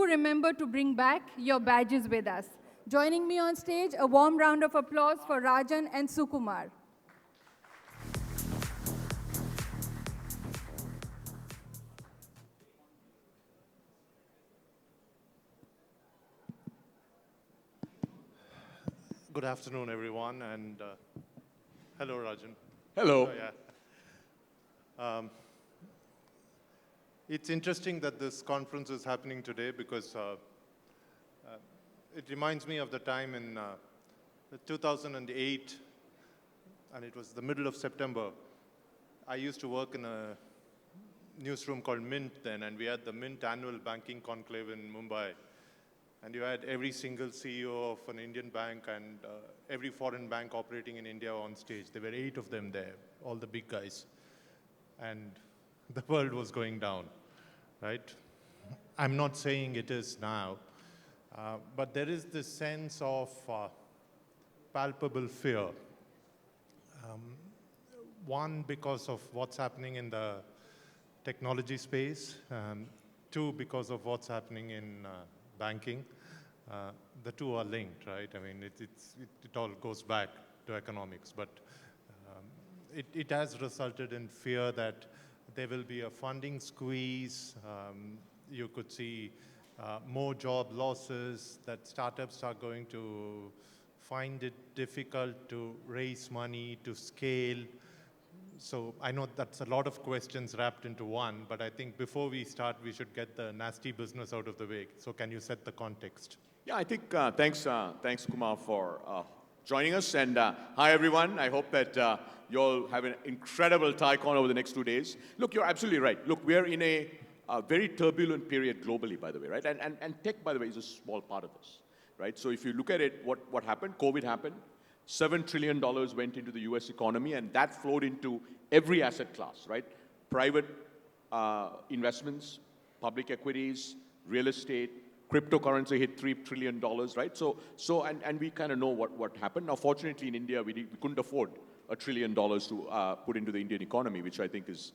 do remember to bring back your badges with us. Joining me on stage, a warm round of applause for Rajan and Sukumar. Good afternoon, everyone, and hello, Rajan. Hello. It's interesting that this conference is happening today because it reminds me of the time in 2008, and it was the middle of September. I used to work in a newsroom called Mint then, and we had the Mint annual banking conclave in Mumbai. And you had every single CEO of an Indian bank and every foreign bank operating in India on stage. There were 8 of them there, all the big guys. And the world was going down, right? I'm not saying it is now, but there is this sense of palpable fear. One, because of what's happening in the technology space. 2, because of what's happening in banking. The 2 are linked, right? I mean, it all goes back to economics, but it has resulted in fear that there will be a funding squeeze. You could see more job losses, that startups are going to find it difficult to raise money, to scale. So I know that's a lot of questions wrapped into one, but I think before we start, we should get the nasty business out of the way. So can you set the context? Yeah, I think thanks Kumar for joining us, and hi everyone. I hope that you all have an incredible TiECon over the next 2 days. Look, you're absolutely right. Look, we're in a very turbulent period globally, by the way, right? And tech, by the way, is a small part of this, right? So if you look at it, what happened? COVID happened. $7 trillion went into the US economy, and that flowed into every asset class, right? Private investments, public equities, real estate, cryptocurrency hit $3 trillion, right? And we kind of know what happened. Now, fortunately, in India, we couldn't afford $1 trillion to put into the Indian economy, which I think is,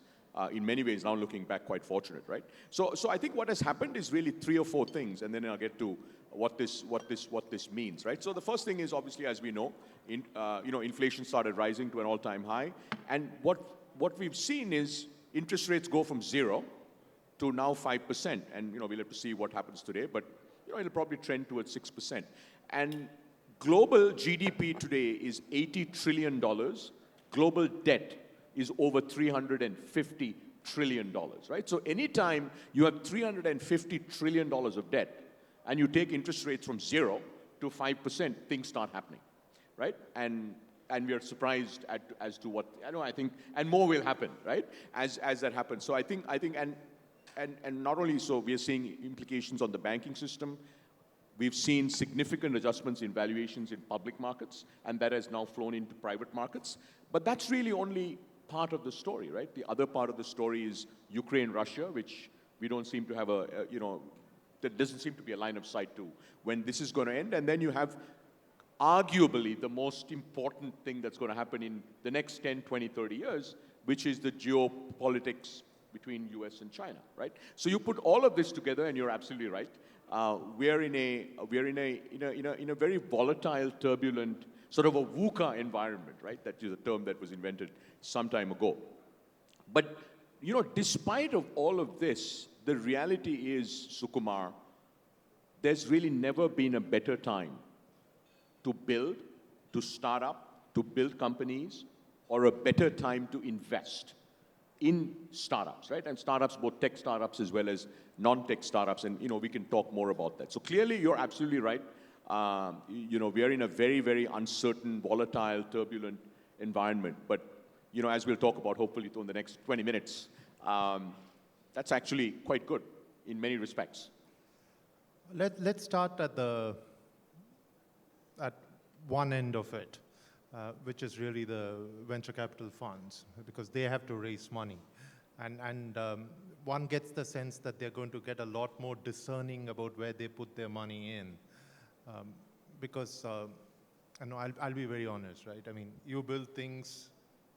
in many ways, now looking back, quite fortunate, right? So I think what has happened is really 3 or 4 things, and then I'll get to what this means, right? So the first thing is, obviously, as we know, inflation started rising to an all-time high, and what we've seen is interest rates go from 0 to now 5%, and we'll have to see what happens today, but it'll probably trend towards 6%. And global GDP today is $80 trillion. Global debt is over $350 trillion, right? So anytime you have $350 trillion of debt, and you take interest rates from 0 to 5%, things start happening, right? And we are surprised as to what I think, and more will happen, right? As that happens. So I think, and not only so, we are seeing implications on the banking system. We've seen significant adjustments in valuations in public markets, and that has now flown into private markets. But that's really only part of the story, right? The other part of the story is Ukraine, Russia, which we don't seem to have there doesn't seem to be a line of sight to when this is going to end. And then you have arguably the most important thing that's going to happen in the next 10, 20, 30 years, which is the geopolitics between US and China, right? So you put all of this together, and you're absolutely right. We're in a very volatile, turbulent, sort of a VUCA environment, right? That is a term that was invented some time ago. But despite of all of this, the reality is, Sukumar, there's really never been a better time to build, to start up, to build companies, or a better time to invest in startups, right? And startups, both tech startups as well as non-tech startups, and we can talk more about that. So clearly, you're absolutely right. We are in a very, very uncertain, volatile, turbulent environment. But as we'll talk about, hopefully, in the next 20 minutes, that's actually quite good in many respects. Let's start at one end of it, which is really the venture capital funds, because they have to raise money. And one gets the sense that they're going to get a lot more discerning about where they put their money in. Because, I'll be very honest, right? I mean, you build things,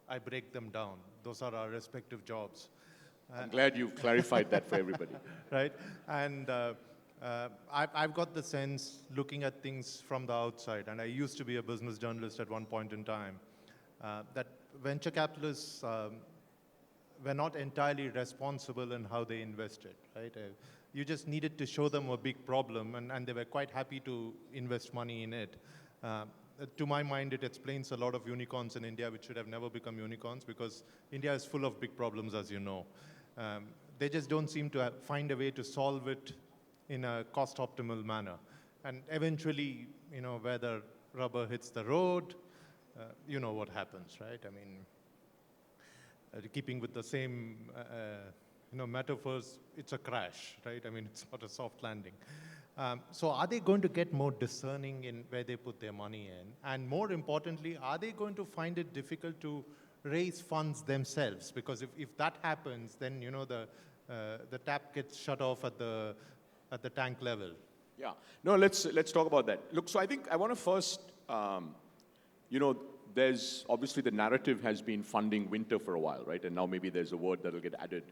I break them down. Those are our respective jobs. I'm glad you've clarified that for everybody. Right? And I've got the sense, looking at things from the outside, and I used to be a business journalist at one point in time, that venture capitalists were not entirely responsible in how they invested, right? You just needed to show them a big problem, and they were quite happy to invest money in it. To my mind, it explains a lot of unicorns in India, which should have never become unicorns, because India is full of big problems, as you know. They just don't seem to find a way to solve it in a cost-optimal manner. And eventually, where the rubber hits the road, you know what happens, right? I mean, keeping with the same metaphors, it's a crash, right? I mean, it's not a soft landing. So are they going to get more discerning in where they put their money in? And more importantly, are they going to find it difficult to raise funds themselves? Because if that happens, then the tap gets shut off at the tank level. Yeah. No, let's talk about that. Look, so I think I want to first, there's obviously the narrative has been funding winter for a while, right? And now maybe there's a word that will get added,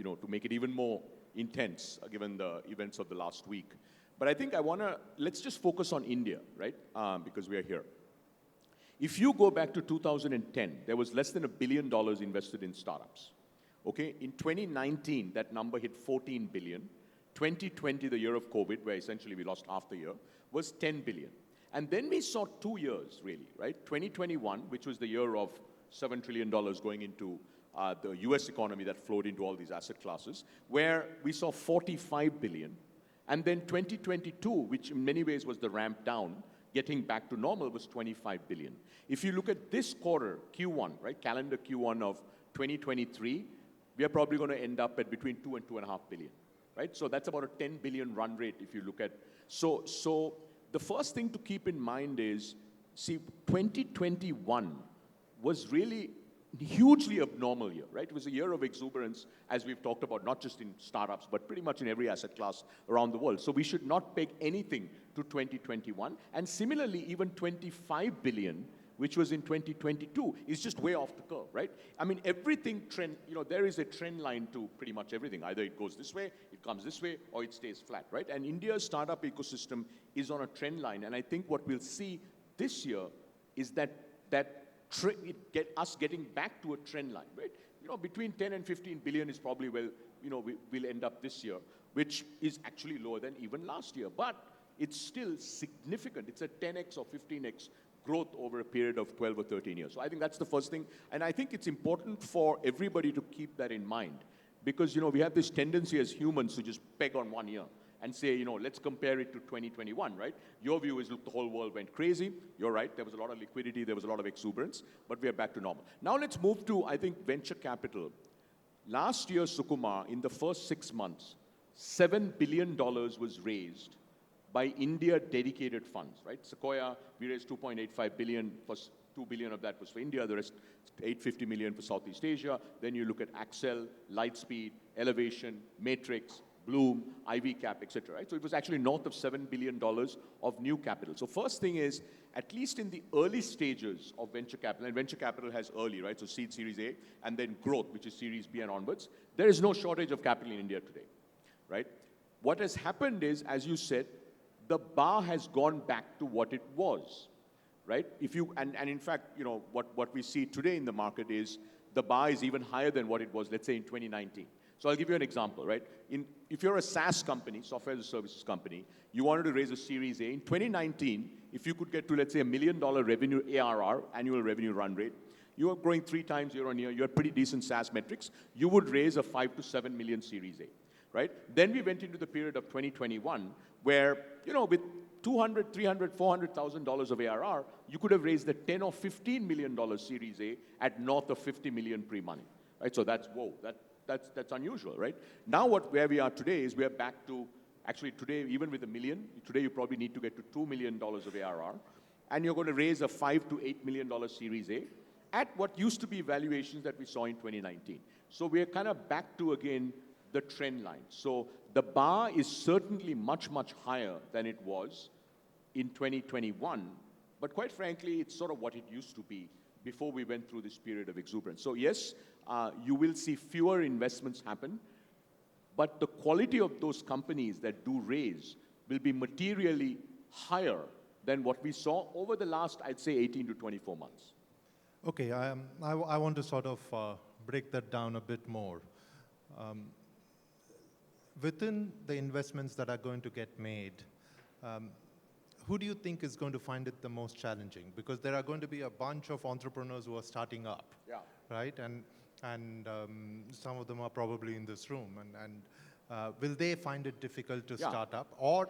to make it even more intense, given the events of the last week. But I think let's just focus on India, right? Because we are here. If you go back to 2010, there was less than $1 billion invested in startups. Okay, in 2019, that number hit 14 billion. 2020, the year of COVID, where essentially we lost half the year, was 10 billion. And then we saw 2 years, really, right? 2021, which was the year of $7 trillion going into the US economy that flowed into all these asset classes, where we saw 45 billion. And then 2022, which in many ways was the ramp down, getting back to normal, was 25 billion. If you look at this quarter, Q1, right, calendar Q1 of 2023, we are probably going to end up at between 2 and 2.5 billion, right? So that's about a 10 billion run rate if you look at. So the first thing to keep in mind is, see, 2021 was really hugely abnormal year, right? It was a year of exuberance, as we've talked about, not just in startups, but pretty much in every asset class around the world. So we should not peg anything to 2021. And similarly, even 25 billion, which was in 2022, is just way off the curve, right? I mean, everything trend, there is a trend line to pretty much everything. Either it goes this way, it comes this way, or it stays flat, right? And India's startup ecosystem is on a trend line. And I think what we'll see this year is that us getting back to a trend line, right? Between 10 and 15 billion is probably we'll end up this year, which is actually lower than even last year. But it's still significant. It's a 10x or 15x growth over a period of 12 or 13 years. So I think that's the first thing. And I think it's important for everybody to keep that in mind. Because, we have this tendency as humans to just peg on 1 year and say, let's compare it to 2021, right? Your view is, look, the whole world went crazy. You're right, there was a lot of liquidity, there was a lot of exuberance, but we are back to normal. Now let's move to, I think, venture capital. Last year, Sukumar, in the first 6 months, $7 billion was raised by India-dedicated funds, right? Sequoia, we raised 2.85 billion, plus 2 billion of that was for India, the rest, 850 million for Southeast Asia. Then you look at Accel, Lightspeed, Elevation, Matrix, Bloom, Ivy Cap, et cetera, right? So it was actually north of $7 billion of new capital. So first thing is, at least in the early stages of venture capital, and venture capital has early, right? So seed, Series A, and then growth, which is Series B and onwards. There is no shortage of capital in India today, right? What has happened is, as you said, the bar has gone back to what it was, right? And in fact, what we see today in the market is the bar is even higher than what it was, let's say, in 2019. So I'll give you an example, right? If you're a SaaS company, software as a services company, you wanted to raise a Series A. In 2019, if you could get to, let's say, $1 million revenue ARR, annual revenue run rate, you are growing 3 times year on year, you have pretty decent SaaS metrics, you would raise a 5 to 7 million Series A, right? Then we went into the period of 2021, where, with $200, $300, $400,000 of ARR, you could have raised a $10 or $15 million Series A at north of 50 million pre-money, right? So that's, whoa, that's unusual, right? Now where we are today is we are back to, actually today, even with $1 million, today you probably need to get to $2 million of ARR, and you're going to raise a $5 to $8 million Series A at what used to be valuations that we saw in 2019. So we're kind of back to, again, the trend line. So the bar is certainly much, much higher than it was in 2021, but quite frankly, it's sort of what it used to be before we went through this period of exuberance. So yes, you will see fewer investments happen, but the quality of those companies that do raise will be materially higher than what we saw over the last, I'd say, 18 to 24 months. Okay, I want to sort of break that down a bit more. Within the investments that are going to get made, who do you think is going to find it the most challenging? Because there are going to be a bunch of entrepreneurs who are starting up, right? And some of them are probably in this room. And will they find it difficult to start up? Or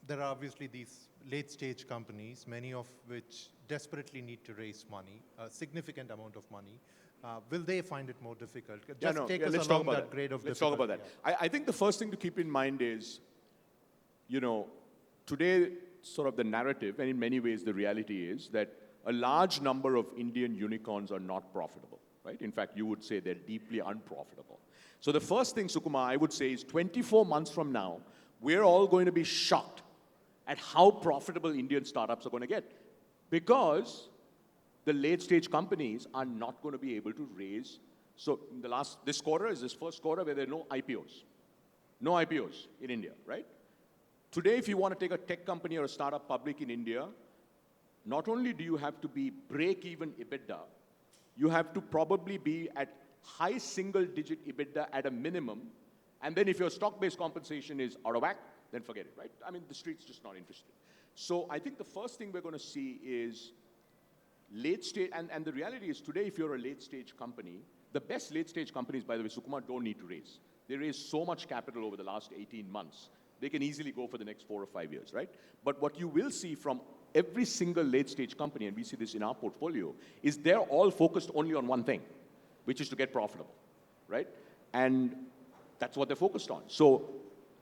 there are obviously these late-stage companies, many of which desperately need to raise money, a significant amount of money. Will they find it more difficult? Just take us along that grade of difficulty. Let's talk about that. I think the first thing to keep in mind is, today, sort of the narrative, and in many ways the reality is that a large number of Indian unicorns are not profitable, right? In fact, you would say they're deeply unprofitable. So the first thing, Sukumar, I would say is 24 months from now, we're all going to be shocked at how profitable Indian startups are going to get. Because the late-stage companies are not going to be able to raise. So in this quarter is this first quarter where there are no IPOs. No IPOs in India, right? Today, if you want to take a tech company or a startup public in India, not only do you have to be break-even EBITDA, you have to probably be at high single-digit EBITDA at a minimum. And then if your stock-based compensation is out of whack, then forget it, right? I mean, the street's just not interested. So I think the first thing we're going to see is late stage, and the reality is today, if you're a late stage company, the best late stage companies, by the way, Sukumar, don't need to raise. They raised so much capital over the last 18 months. They can easily go for the next 4 or 5 years, right? But what you will see from every single late stage company, and we see this in our portfolio, is they're all focused only on one thing, which is to get profitable, right? And that's what they're focused on. So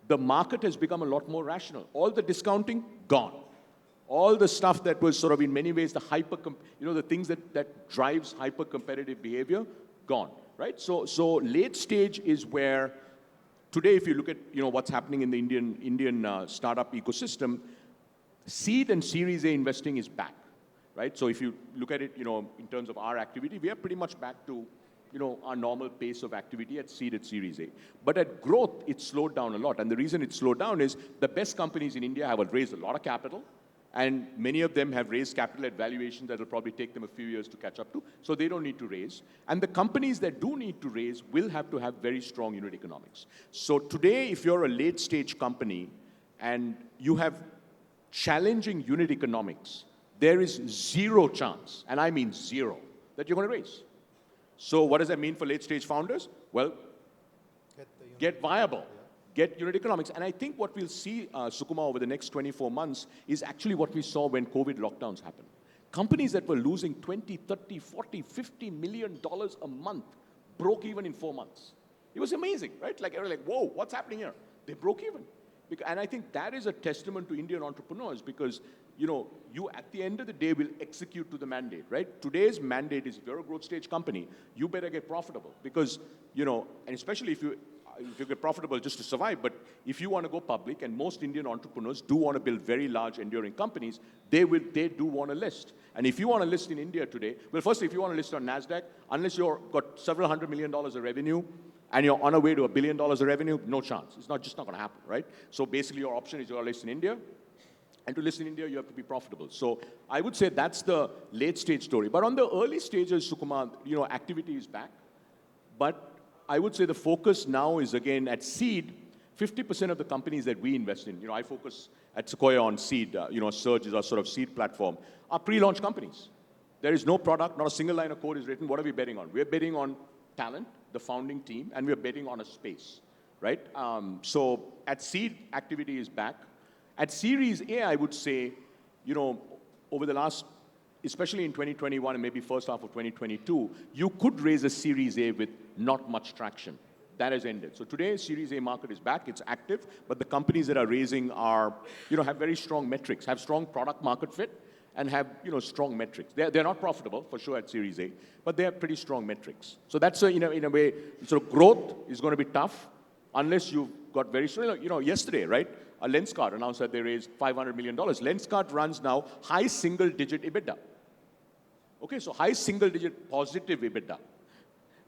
the market has become a lot more rational. All the discounting, gone. All the stuff that was sort of in many ways the the things that drives hyper-competitive behavior, gone, right? So late stage is where, today if you look at what's happening in the Indian startup ecosystem, seed and Series A investing is back, right? So if you look at it, in terms of our activity, we are pretty much back to our normal pace of activity at seed at Series A. But at growth, it slowed down a lot. And the reason it slowed down is the best companies in India have raised a lot of capital, and many of them have raised capital at valuations that will probably take them a few years to catch up to, so they don't need to raise. And the companies that do need to raise will have to have very strong unit economics. So today, if you're a late-stage company and you have challenging unit economics, there is zero chance, and I mean zero, that you're going to raise. So what does that mean for late-stage founders? Well, get viable. Get unit economics. And I think what we'll see, Sukumar, over the next 24 months is actually what we saw when COVID lockdowns happened. Companies that were losing 20, 30, 40, $50 million a month broke even in 4 months. It was amazing, right? Like, whoa, what's happening here? They broke even. And I think that is a testament to Indian entrepreneurs because, you at the end of the day will execute to the mandate, right? Today's mandate is if you're a growth stage company, you better get profitable because, and especially if you get profitable just to survive, but if you want to go public, and most Indian entrepreneurs do want to build very large, enduring companies, they do want to list. And if you want to list in India today, well, first, if you want to list on NASDAQ, unless you've got several $100 million of revenue, and you're on a way to $1 billion of revenue, no chance. It's just not going to happen, right? So basically, your option is you're list in India, and to list in India, you have to be profitable. So I would say that's the late-stage story. But on the early stages, Sukumar, activity is back. But I would say the focus now is, again, at seed, 50% of the companies that we invest in, I focus at Sequoia on seed, Surge is our sort of seed platform, are pre-launch companies. There is no product, not a single line of code is written. What are we betting on? We're betting on talent, the founding team, and we're betting on a space, right? So at seed, activity is back. At Series A, I would say, over the last, especially in 2021 and maybe first half of 2022, you could raise a Series A with not much traction. That has ended. So today, Series A market is back. It's active, but the companies that are raising are, have very strong metrics, have strong product market fit, and have, strong metrics. They're not profitable, for sure, at Series A, but they have pretty strong metrics. So that's, in a way, sort of growth is going to be tough unless you've got very strong, yesterday, right? A Lenskart announced that they raised $500 million. Lenskart runs now high single-digit EBITDA. Okay, so high single-digit positive EBITDA.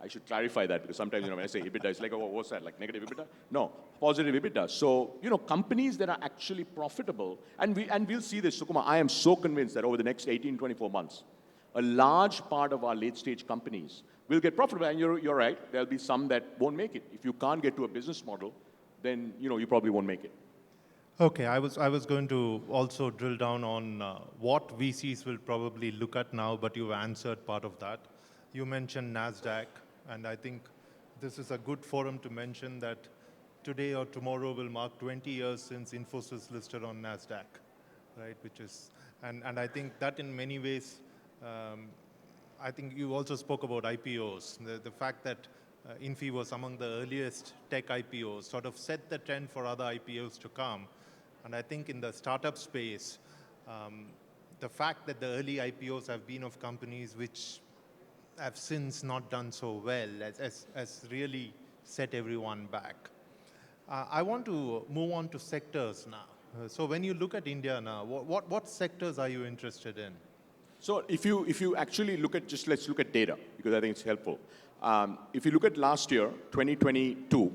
I should clarify that because sometimes, when I say EBITDA, it's like, oh, what's that, like negative EBITDA? No, positive EBITDA. So, companies that are actually profitable, and we'll see this, Sukumar, I am so convinced that over the next 18, 24 months, a large part of our late-stage companies will get profitable, and you're right, there'll be some that won't make it. If you can't get to a business model, then, you probably won't make it. Okay, I was going to also drill down on what VCs will probably look at now, but you've answered part of that. You mentioned NASDAQ, and I think this is a good forum to mention that today or tomorrow will mark 20 years since Infosys listed on NASDAQ, right? And I think that in many ways, I think you also spoke about IPOs. The fact that Infi was among the earliest tech IPOs sort of set the trend for other IPOs to come. And I think in the startup space, the fact that the early IPOs have been of companies which have since not done so well has really set everyone back. I want to move on to sectors now. So when you look at India now, what sectors are you interested in? So if you actually look at, let's look at data, because I think it's helpful. If you look at last year, 2022,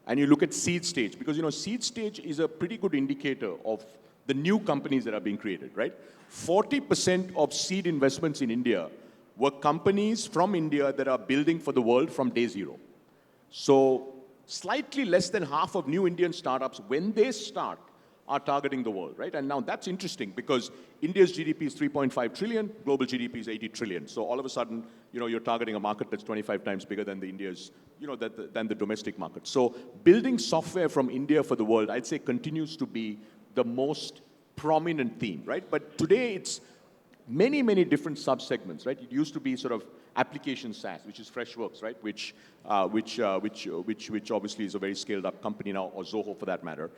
and you look at seed stage, because seed stage is a pretty good indicator of the new companies that are being created, right? 40% of seed investments in India were companies from India that are building for the world from day zero. So slightly less than half of new Indian startups, when they start, are targeting the world, right? And now that's interesting because India's GDP is 3.5 trillion, global GDP is 80 trillion. So all of a sudden, you're targeting a market that's 25 times bigger than the India's, than the domestic market. So building software from India for the world, I'd say continues to be the most prominent theme, right? But today it's many, many different subsegments, right? It used to be sort of application SaaS, which is Freshworks, right? Which obviously is a very scaled up company now, or Zoho for that matter.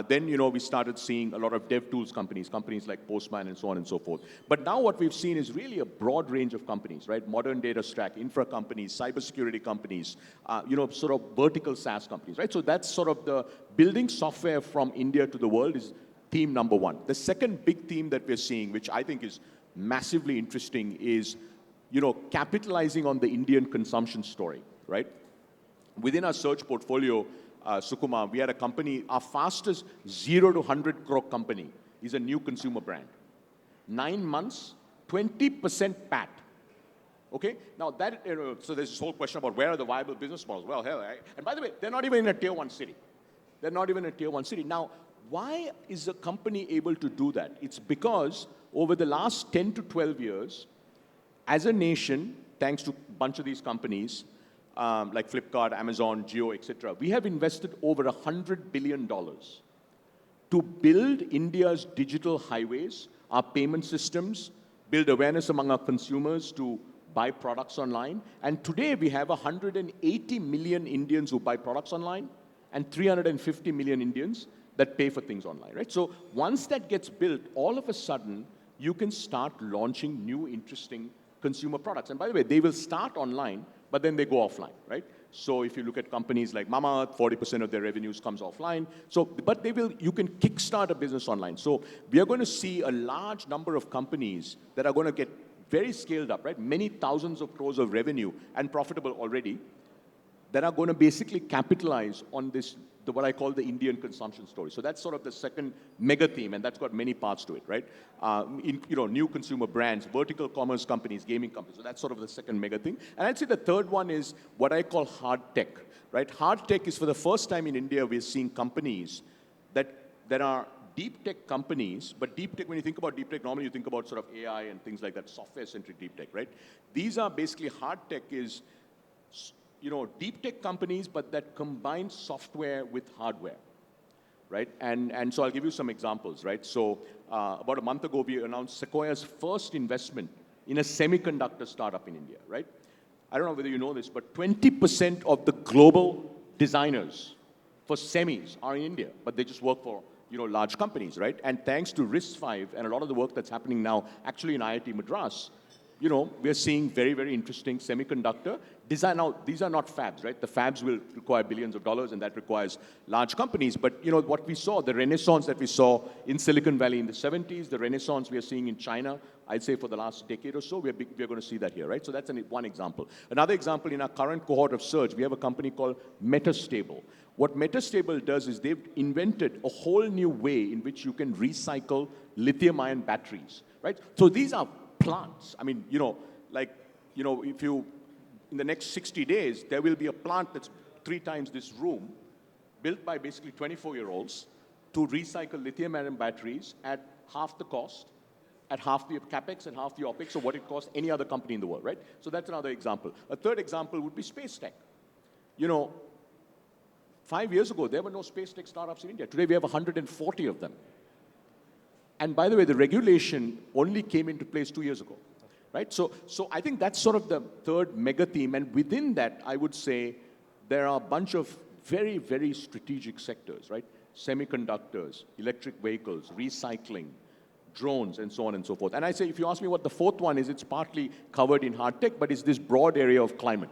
Then, we started seeing a lot of dev tools companies like Postman and so on and so forth. But now what we've seen is really a broad range of companies, right? Modern data stack, infra companies, cybersecurity companies, sort of vertical SaaS companies, right? So that's sort of the building software from India to the world is theme number one. The second big theme that we're seeing, which I think is massively interesting, is capitalizing on the Indian consumption story, right? Within our search portfolio, Sukumar, we had a company, our fastest 0 to 100 crore company is a new consumer brand. 9 months, 20% PAT. Okay? Now that, so there's this whole question about where are the viable business models? Well, hell, and by the way, they're not even in a tier 1 city. They're not even in a tier 1 city. Now, why is a company able to do that? It's because over the last 10 to 12 years, as a nation, thanks to a bunch of these companies, like Flipkart, Amazon, Jio, etc., we have invested over $100 billion to build India's digital highways, our payment systems, build awareness among our consumers to buy products online. And today we have 180 million Indians who buy products online and 350 million Indians that pay for things online, right? So once that gets built, all of a sudden, you can start launching new interesting consumer products. And by the way, they will start online, but then they go offline, right? So if you look at companies like Mamaearth, 40% of their revenues comes offline. So, but you can kickstart a business online. So we are going to see a large number of companies that are going to get very scaled up, right? Many thousands of crores of revenue and profitable already that are going to basically capitalize on this, what I call the Indian consumption story. So that's sort of the second mega theme, and that's got many parts to it, right? New consumer brands, vertical commerce companies, gaming companies. So that's sort of the second mega thing. And I'd say the third one is what I call hard tech, right? Hard tech is for the first time in India, we're seeing companies that are deep tech companies, but deep tech, when you think about deep tech, normally you think about sort of AI and things like that, software-centric deep tech, right? These are basically hard tech is deep tech companies, but that combine software with hardware, right? And so I'll give you some examples, right? So about a month ago, we announced Sequoia's first investment in a semiconductor startup in India, right? I don't know whether you know this, but 20% of the global designers for semis are in India, but they just work for large companies, right? And thanks to RISC-V and a lot of the work that's happening now, actually in IIT Madras, we're seeing very, very interesting semiconductor design. Now, these are not fabs, right? The fabs will require billions of dollars, and that requires large companies. But, what we saw, the renaissance that we saw in Silicon Valley in the 70s, the renaissance we are seeing in China, I'd say for the last decade or so, we're going to see that here, right? So that's one example. Another example, in our current cohort of Surge, we have a company called Metastable. What Metastable does is they've invented a whole new way in which you can recycle lithium-ion batteries, right? So these are plants. I mean, if you, in the next 60 days, there will be a plant that's 3 times this room, built by basically 24-year-olds to recycle lithium-ion batteries at half the cost, at half the capex and half the opex of what it costs any other company in the world, right? So that's another example. A third example would be space tech. 5 years ago, there were no space tech startups in India. Today, we have 140 of them. And by the way, the regulation only came into place 2 years ago, right? So I think that's sort of the third mega theme. And within that, I would say there are a bunch of very, very strategic sectors, right? Semiconductors, electric vehicles, recycling, drones, and so on and so forth. And I say, if you ask me what the fourth one is, it's partly covered in hard tech, but it's this broad area of climate,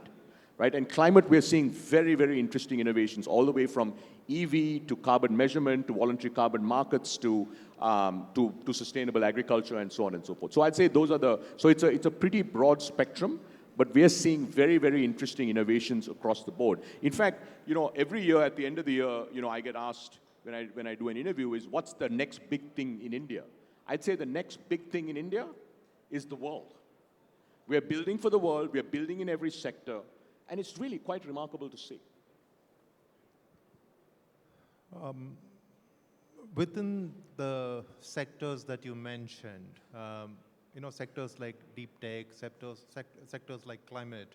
right? And climate, we're seeing very, very interesting innovations, all the way from EV to carbon measurement to voluntary carbon markets to sustainable agriculture and so on and so forth. So I'd say those are so it's a pretty broad spectrum, but we are seeing very, very interesting innovations across the board. In fact, every year at the end of the year, I get asked when I do an interview is, what's the next big thing in India? I'd say the next big thing in India is the world. We're building for the world, we're building in every sector, and it's really quite remarkable to see. Within the sectors that you mentioned, sectors like deep tech, sectors like climate,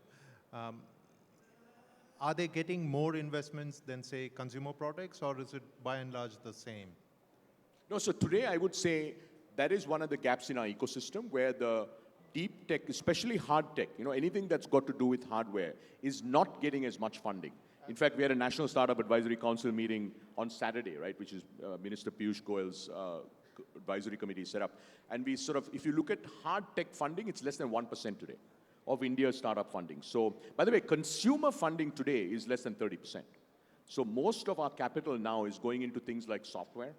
are they getting more investments than, say, consumer products, or is it by and large the same? No, so today I would say that is one of the gaps in our ecosystem, where the deep tech, especially hard tech, anything that's got to do with hardware, is not getting as much funding. In fact, we had a National Startup Advisory Council meeting on Saturday, right, which is Minister Piyush Goyal's advisory committee set up. And we if you look at hard tech funding, it's less than 1% today of India's startup funding. So, by the way, consumer funding today is less than 30%. So most of our capital now is going into things like software.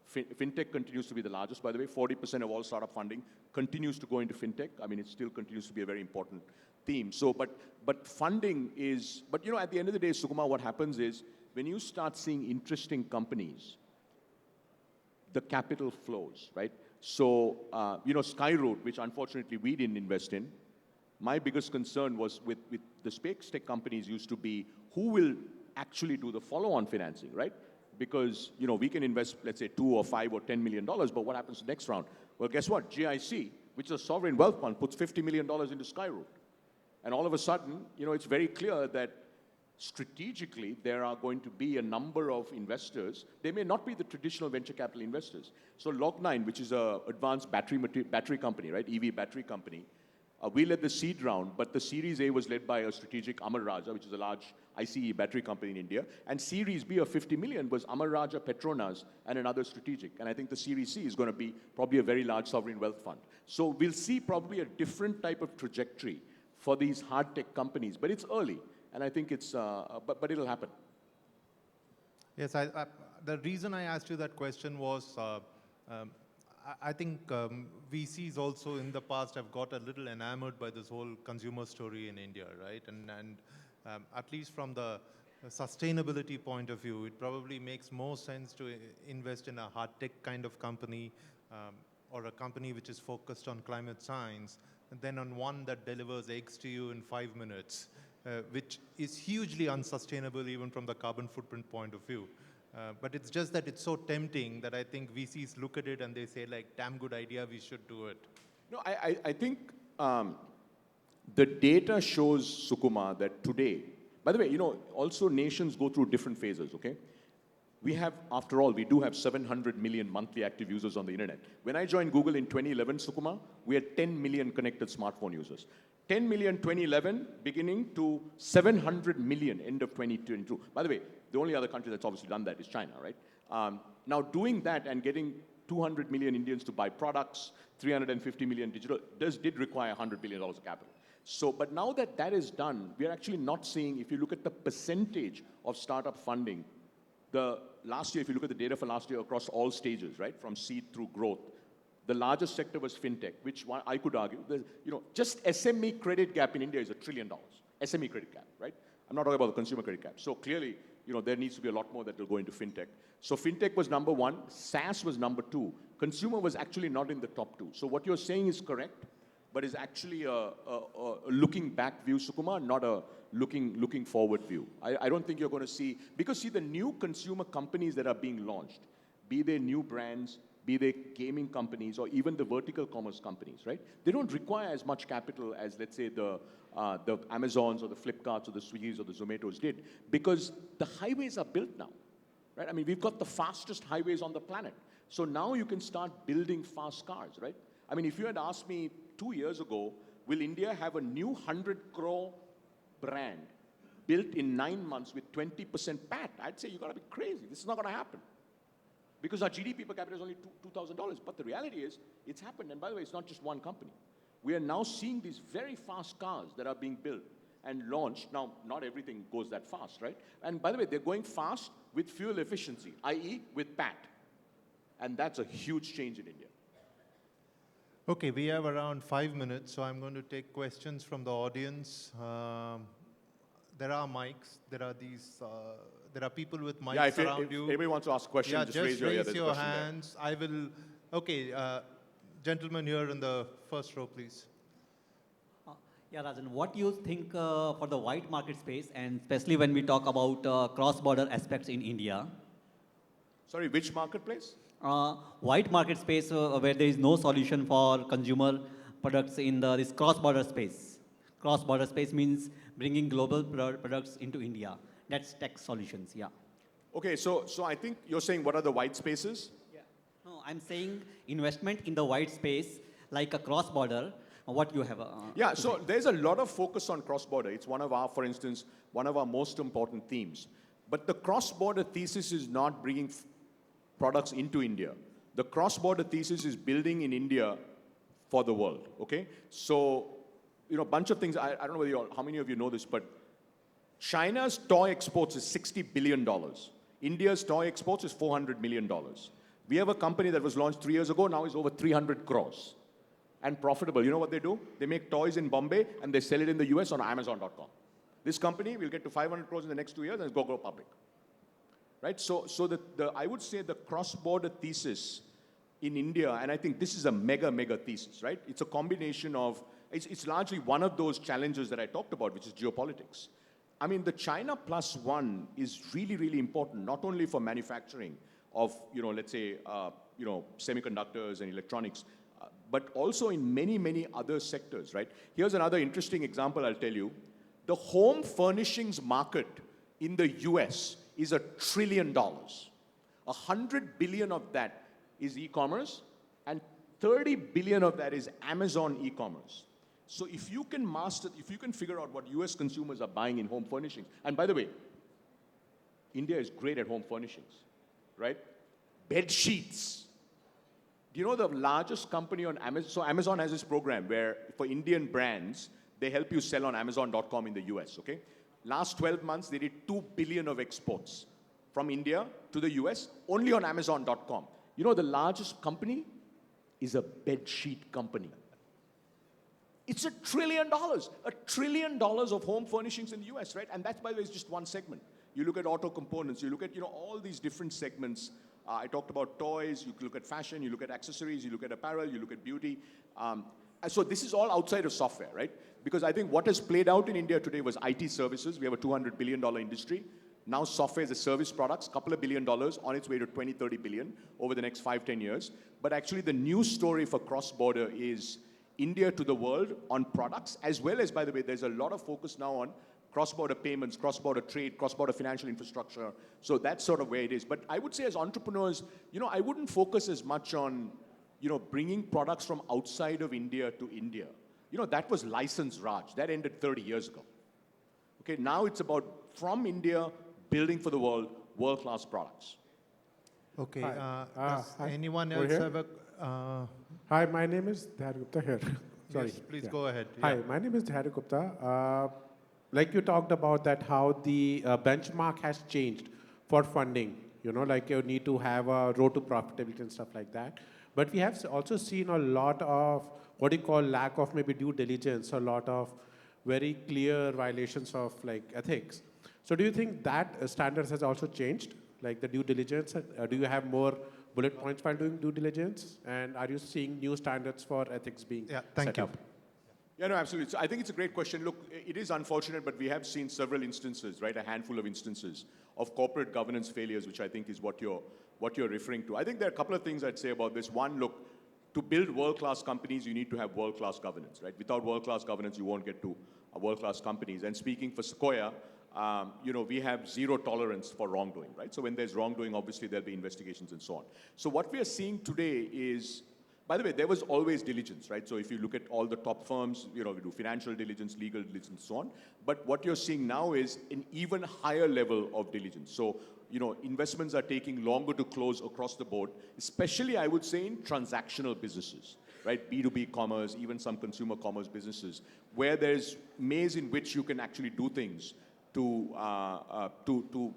Fintech continues to be the largest, by the way. 40% of all startup funding continues to go into fintech. I mean, it still continues to be a very important theme. So, but funding is, at the end of the day, Sukumar, what happens is, when you start seeing interesting companies, the capital flows, right? So, Skyroot, which unfortunately we didn't invest in, my biggest concern was with the space tech companies used to be, who will actually do the follow-on financing, right? Because, we can invest, let's say, $2 or $5 or $10 million, but what happens the next round? Well, guess what? GIC, which is a sovereign wealth fund, puts $50 million into Skyroot. And all of a sudden, it's very clear that strategically, there are going to be a number of investors. They may not be the traditional venture capital investors. So Log9, which is an advanced battery company, right? EV battery company, we led the seed round, but the Series A was led by a strategic Amar Raja, which is a large ICE battery company in India. And Series B of 50 million was Amar Raja, Petronas, and another strategic. And I think the Series C is going to be probably a very large sovereign wealth fund. So we'll see probably a different type of trajectory for these hard tech companies. But it's early, and I think it's, but it'll happen. Yes, the reason I asked you that question was, I think VCs also in the past have got a little enamored by this whole consumer story in India, right? And at least from the sustainability point of view, it probably makes more sense to invest in a hard tech kind of company or a company which is focused on climate science than on one that delivers eggs to you in 5 minutes, which is hugely unsustainable even from the carbon footprint point of view. But it's just that it's so tempting that I think VCs look at it and they say, like, damn good idea, we should do it. No, I think the data shows, Sukumar, that today, by the way, also nations go through different phases, okay? We have, after all, we do have 700 million monthly active users on the internet. When I joined Google in 2011, Sukumar, we had 10 million connected smartphone users. 10 million 2011, beginning to 700 million end of 2022. By the way, the only other country that's obviously done that is China, right? Now, doing that and getting 200 million Indians to buy products, 350 million digital, did require $100 billion of capital. So, but now that that is done, we are actually not seeing, if you look at the percentage of startup funding, last year, if you look at the data for last year across all stages, right, from seed through growth, the largest sector was fintech, which I could argue, just SME credit gap in India is $1 trillion. SME credit gap, right? I'm not talking about the consumer credit gap. So clearly, there needs to be a lot more that will go into fintech. So fintech was number one, SaaS was number two. Consumer was actually not in the top two. So what you're saying is correct, but is actually a looking back view, Sukumar, not a looking forward view. I don't think you're going to see, because see the new consumer companies that are being launched, be they new brands, be they gaming companies, or even the vertical commerce companies, right? They don't require as much capital as, let's say, the Amazons or the Flipkarts or the Swiggies or the Zomatos did, because the highways are built now, right? I mean, we've got the fastest highways on the planet. So now you can start building fast cars, right? I mean, if you had asked me 2 years ago, will India have a new 100 crore brand built in 9 months with 20% PAT? I'd say you got to be crazy. This is not going to happen. Because our GDP per capita is only $2,000. But the reality is, it's happened. And by the way, it's not just one company. We are now seeing these very fast cars that are being built and launched. Now, not everything goes that fast, right? And by the way, they're going fast with fuel efficiency, i.e. with PAT. And that's a huge change in India. Okay, we have around 5 minutes, so I'm going to take questions from the audience. There are mics. There are people with mics around you. If anybody wants to ask questions, just raise your hands. I will. Okay, gentleman here in the first row, please. Yeah, Rajan, what do you think for the white market space, and especially when we talk about cross-border aspects in India? Sorry, which marketplace? White market space where there is no solution for consumer products in this cross-border space. Cross-border space means bringing global products into India. That's tech solutions, yeah. Okay, so I think you're saying what are the white spaces? Yeah. No, I'm saying investment in the white space, like a cross-border, what you have. Yeah, so there's a lot of focus on cross-border. It's one of our, for instance, one of our most important themes. But the cross-border thesis is not bringing products into India. The cross-border thesis is building in India for the world, okay? So, a bunch of things, I don't know whether how many of you know this, but China's toy exports is $60 billion. India's toy exports is $400 million. We have a company that was launched 3 years ago, now is over 300 crores. And profitable. You know what they do? They make toys in Bombay and they sell it in the US on Amazon.com. This company will get to 500 crores in the next 2 years and go public. Right? So I would say the cross-border thesis in India, and I think this is a mega thesis, right? It's a combination of, it's largely one of those challenges that I talked about, which is geopolitics. I mean, the China plus one is really important, not only for manufacturing of, let's say, semiconductors and electronics, but also in many other sectors, right? Here's another interesting example I'll tell you. The home furnishings market in the US is $1 trillion. 100 billion of that is e-commerce, and 30 billion of that is Amazon e-commerce. So if you can figure out what US consumers are buying in home furnishings, and by the way, India is great at home furnishings, right? Bed sheets. Do you know the largest company on Amazon? So Amazon has this program where for Indian brands, they help you sell on Amazon.com in the US, okay? Last 12 months, they did 2 billion of exports from India to the US, only on Amazon.com. You know the largest company is a bed sheet company. It's $1 trillion. $1 trillion of home furnishings in the US, right? And that, by the way, is just one segment. You look at auto components, you look at all these different segments. I talked about toys, you look at fashion, you look at accessories, you look at apparel, you look at beauty. So this is all outside of software, right? Because I think what has played out in India today was IT services. We have a $200 billion industry. Now software as a service products, couple of $1 billion on its way to 20, 30 billion over the next 5, 10 years. But actually the new story for cross-border is India to the world on products, as well as, by the way, there's a lot of focus now on cross-border payments, cross-border trade, cross-border financial infrastructure. So that's sort of where it is. But I would say as entrepreneurs, I wouldn't focus as much on, bringing products from outside of India to India. That was license Raj. That ended 30 years ago. Okay, now it's about from India, building for the world, world-class products. Okay. Hi. Does Hi. anyone Over else here? have a? Hi, my name is Dhar Gupta here. Sorry. Yes, please Yeah. go ahead. Hi, Yeah. my name is Dhar Gupta. Like you talked about that how the benchmark has changed for funding. You know, like you need to have a road to profitability and stuff like that. But we have also seen a lot of what you call lack of maybe due diligence, a lot of very clear violations of like ethics. So do you think that standards has also changed, like the due diligence? Do you have more bullet points while doing due diligence? And are you seeing new standards for ethics being Yeah. Thank set you. up? Yeah, no, absolutely. So I think it's a great question. Look, it is unfortunate, but we have seen several instances, right? A handful of instances of corporate governance failures, which I think is what you're referring to. I think there are a couple of things I'd say about this. One, look, to build world-class companies, you need to have world-class governance, right? Without world-class governance, you won't get to world-class companies. And speaking for Sequoia, we have zero tolerance for wrongdoing, right? So when there's wrongdoing, obviously there'll be investigations and so on. So what we are seeing today is, by the way, there was always diligence, right? So if you look at all the top firms, we do financial diligence, legal diligence, and so on. But what you're seeing now is an even higher level of diligence. So, investments are taking longer to close across the board, especially, I would say, in transactional businesses, right? B2B commerce, even some consumer commerce businesses, where there's ways in which you can actually do things to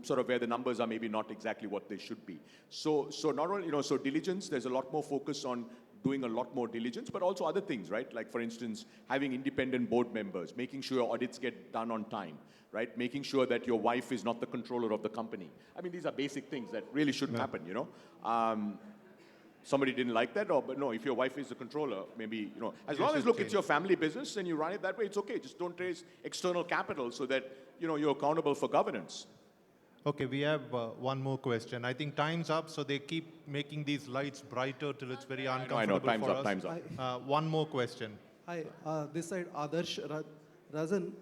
sort of where the numbers are maybe not exactly what they should be. So not only, so diligence, there's a lot more focus on doing a lot more diligence, but also other things, right? Like, for instance, having independent board members, making sure your audits get done on time, right? Making sure that your wife is not the controller of the company. I mean, these are basic things that really shouldn't happen, Somebody didn't like that, but no, if your wife is the controller, maybe, as long as, look, it's your family business and you run it that way, it's okay. Just don't raise external capital so that, you're accountable for governance. Okay, we have one more question. I think time's up, so they keep making these lights brighter till it's very uncomfortable I know, time's for up, us. time's up. One more question. Hi, this side Adarsh Rajan.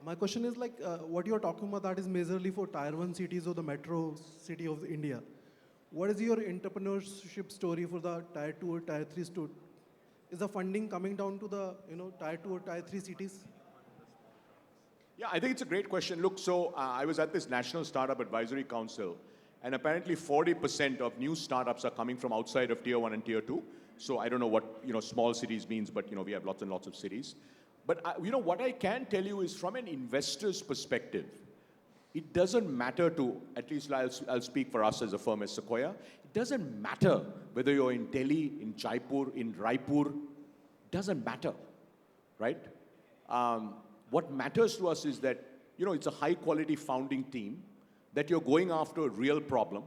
My question is like what you're talking about that is majorly for tier 1 cities or the metro city of India. What is your entrepreneurship story for the tier 2 or tier 3 store? Is the funding coming down to the tier 2 or tier 3 cities? Yeah, I think it's a great question. Look, so I was at this National Startup Advisory Council, and apparently 40% of new startups are coming from outside of Tier 1 and Tier 2. So I don't know what small cities means, but we have lots and lots of cities. But what I can tell you is, from an investor's perspective, it doesn't matter to, at least I'll speak for us as a firm, as Sequoia, it doesn't matter whether you're in Delhi, in Jaipur, in Raipur, doesn't matter, right? What matters to us is that, it's a high-quality founding team, that you're going after a real problem.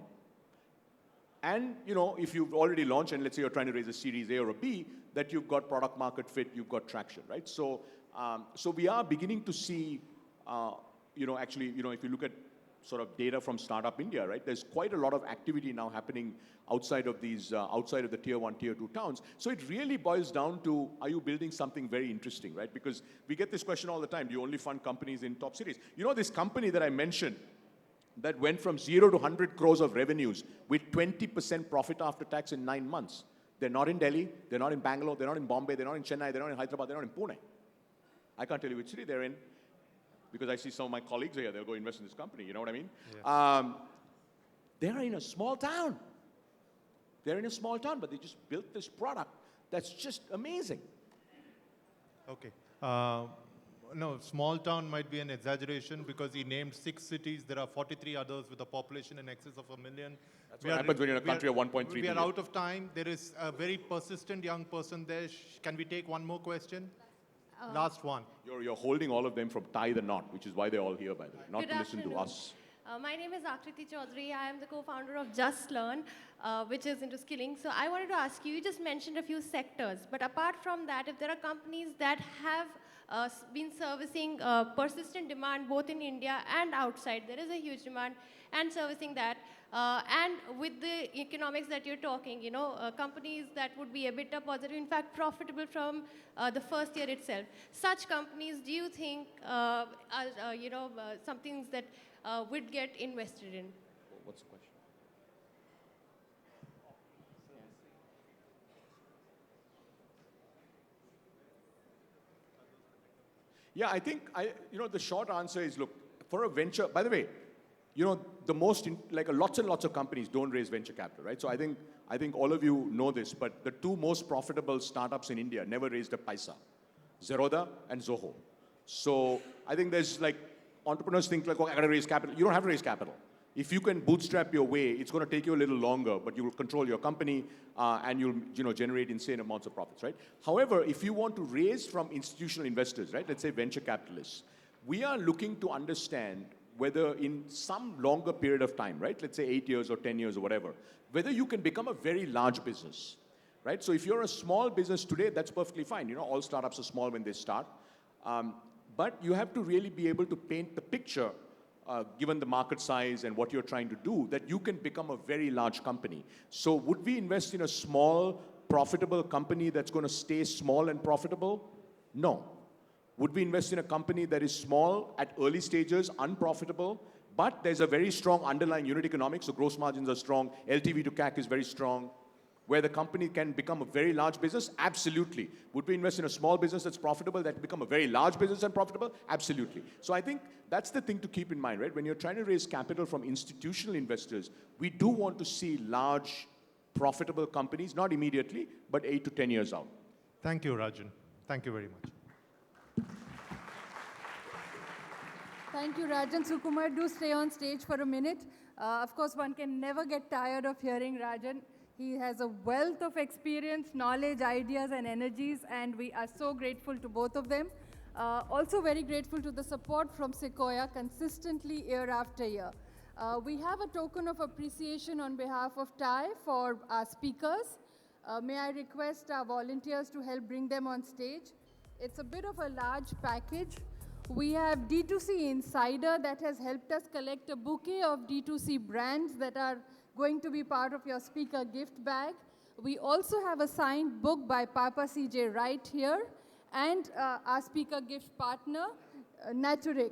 And, if you've already launched, and let's say you're trying to raise a Series A or a B, that you've got product market fit, you've got traction, right? So we are beginning to see, actually, if you look at sort of data from Startup India, right? There's quite a lot of activity now happening outside of these, outside of the Tier 1, Tier 2 towns. So it really boils down to, are you building something very interesting, right? Because we get this question all the time, do you only fund companies in top cities? This company that I mentioned, that went from 0 to 100 crores of revenues with 20% profit after tax in 9 months. They're not in Delhi, they're not in Bangalore, they're not in Bombay, they're not in Chennai, they're not in Hyderabad, they're not in Pune. I can't tell you which city they're in, because I see some of my colleagues here, they'll go invest in this company, you know what I mean? Yeah. They're in a small town. They're in a small town, but they just built this product that's just amazing. Okay. No, small town might be an exaggeration, because he named 6 cities. There are 43 others with a population in excess of 1 million. That's what happens when you're in a country of 1.3 We million. are out of time. There is a very persistent young person there. Can we take one more question? Last one. You're holding all of them from tie the knot, which is why they're all here, by the way, not Good to listen to afternoon. us. My name is Akriti Chaudhary. I am the co-founder of Just Learn, which is into skilling. So I wanted to ask you, you just mentioned a few sectors, but apart from that, if there are companies that have been servicing persistent demand both in India and outside, there is a huge demand, and servicing that, and with the economics that you're talking, companies that would be a bit positive, in fact profitable from the first year itself. Such companies, do you think are some things that would get invested in? What's the question? Yeah, I think, the short answer is, look, for a venture, by the way, you know, lots and lots of companies don't raise venture capital, right? So I think all of you know this, but the two most profitable startups in India never raised a paisa, Zerodha and Zoho. So I think there's like, entrepreneurs think like, oh, I gotta raise capital. You don't have to raise capital. If you can bootstrap your way, it's going to take you a little longer, but you will control your company and you'll generate insane amounts of profits, right? However, if you want to raise from institutional investors, right, let's say venture capitalists, we are looking to understand whether in some longer period of time, right, let's say 8 years or 10 years or whatever, whether you can become a very large business, right? So if you're a small business today, that's perfectly fine. You know, all startups are small when they start. But you have to really be able to paint the picture given the market size and what you're trying to do, that you can become a very large company. So would we invest in a small, profitable company that's going to stay small and profitable? No. Would we invest in a company that is small, at early stages, unprofitable, but there's a very strong underlying unit economics, so gross margins are strong, LTV to CAC is very strong, where the company can become a very large business? Absolutely. Would we invest in a small business that's profitable that can become a very large business and profitable? Absolutely. So I think that's the thing to keep in mind, right? When you're trying to raise capital from institutional investors, we do want to see large, profitable companies, not immediately, but 8 to 10 years out. Thank you, Rajan. Thank you very much. Thank you, Rajan. Sukumar, do stay on stage for a minute. Of course, one can never get tired of hearing Rajan. He has a wealth of experience, knowledge, ideas, and energies, and we are so grateful to both of them. Also very grateful to the support from Sequoia consistently year after year. We have a token of appreciation on behalf of TIE for our speakers. May I request our volunteers to help bring them on stage? It's a bit of a large package. We have D2C Insider that has helped us collect a bouquet of D2C brands that are going to be part of your speaker gift bag. We also have a signed book by Papa CJ right here, and our speaker gift partner, Naturic.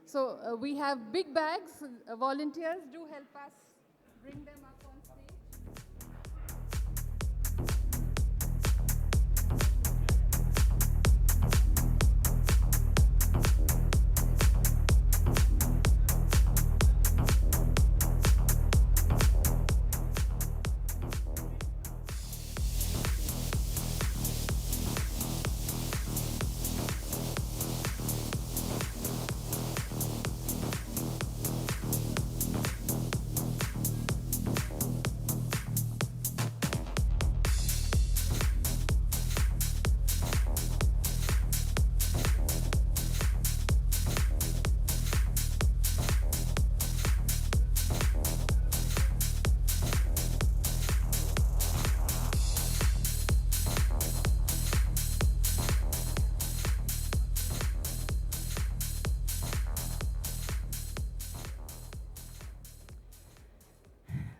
So we have big bags. Volunteers, do help us bring them up on stage.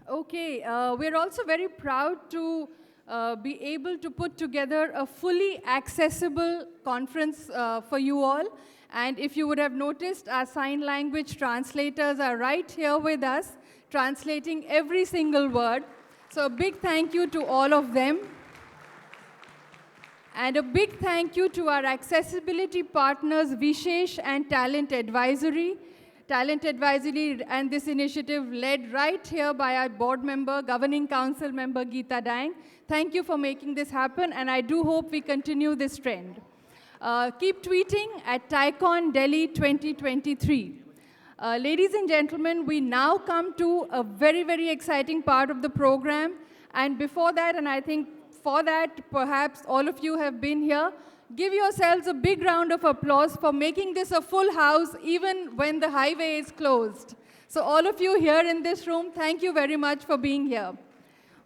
Okay, we're also very proud to be able to put together a fully accessible conference for you all. And if you would have noticed, our sign language translators are right here with us, translating every single word. So a big thank you to all of them. And a big thank you to our accessibility partners, Vishesh and Talent Advisory. Talent Advisory and this initiative led right here by our board member, Governing Council member Geeta Dang. Thank you for making this happen, and I do hope we continue this trend. Keep tweeting at TiECon Delhi 2023. Ladies and gentlemen, we now come to a very, very exciting part of the program. And before that, and I think for that, perhaps all of you have been here, give yourselves a big round of applause for making this a full house even when the highway is closed. So all of you here in this room, thank you very much for being here.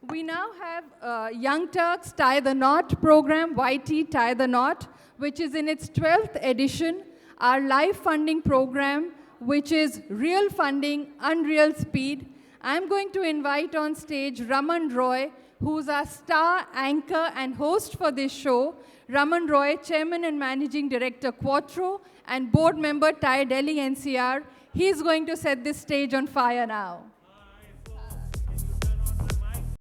We now have Young Turks Tie the Knot program, YT Tie the Knot, which is in its 12th edition, our live funding program, which is real funding, unreal speed. I'm going to invite on stage Raman Roy, who's our star anchor and host for this show. Raman Roy, Chairman and Managing Director, Quattro, and Board Member, TIE Delhi-NCR. He's going to set this stage on fire now.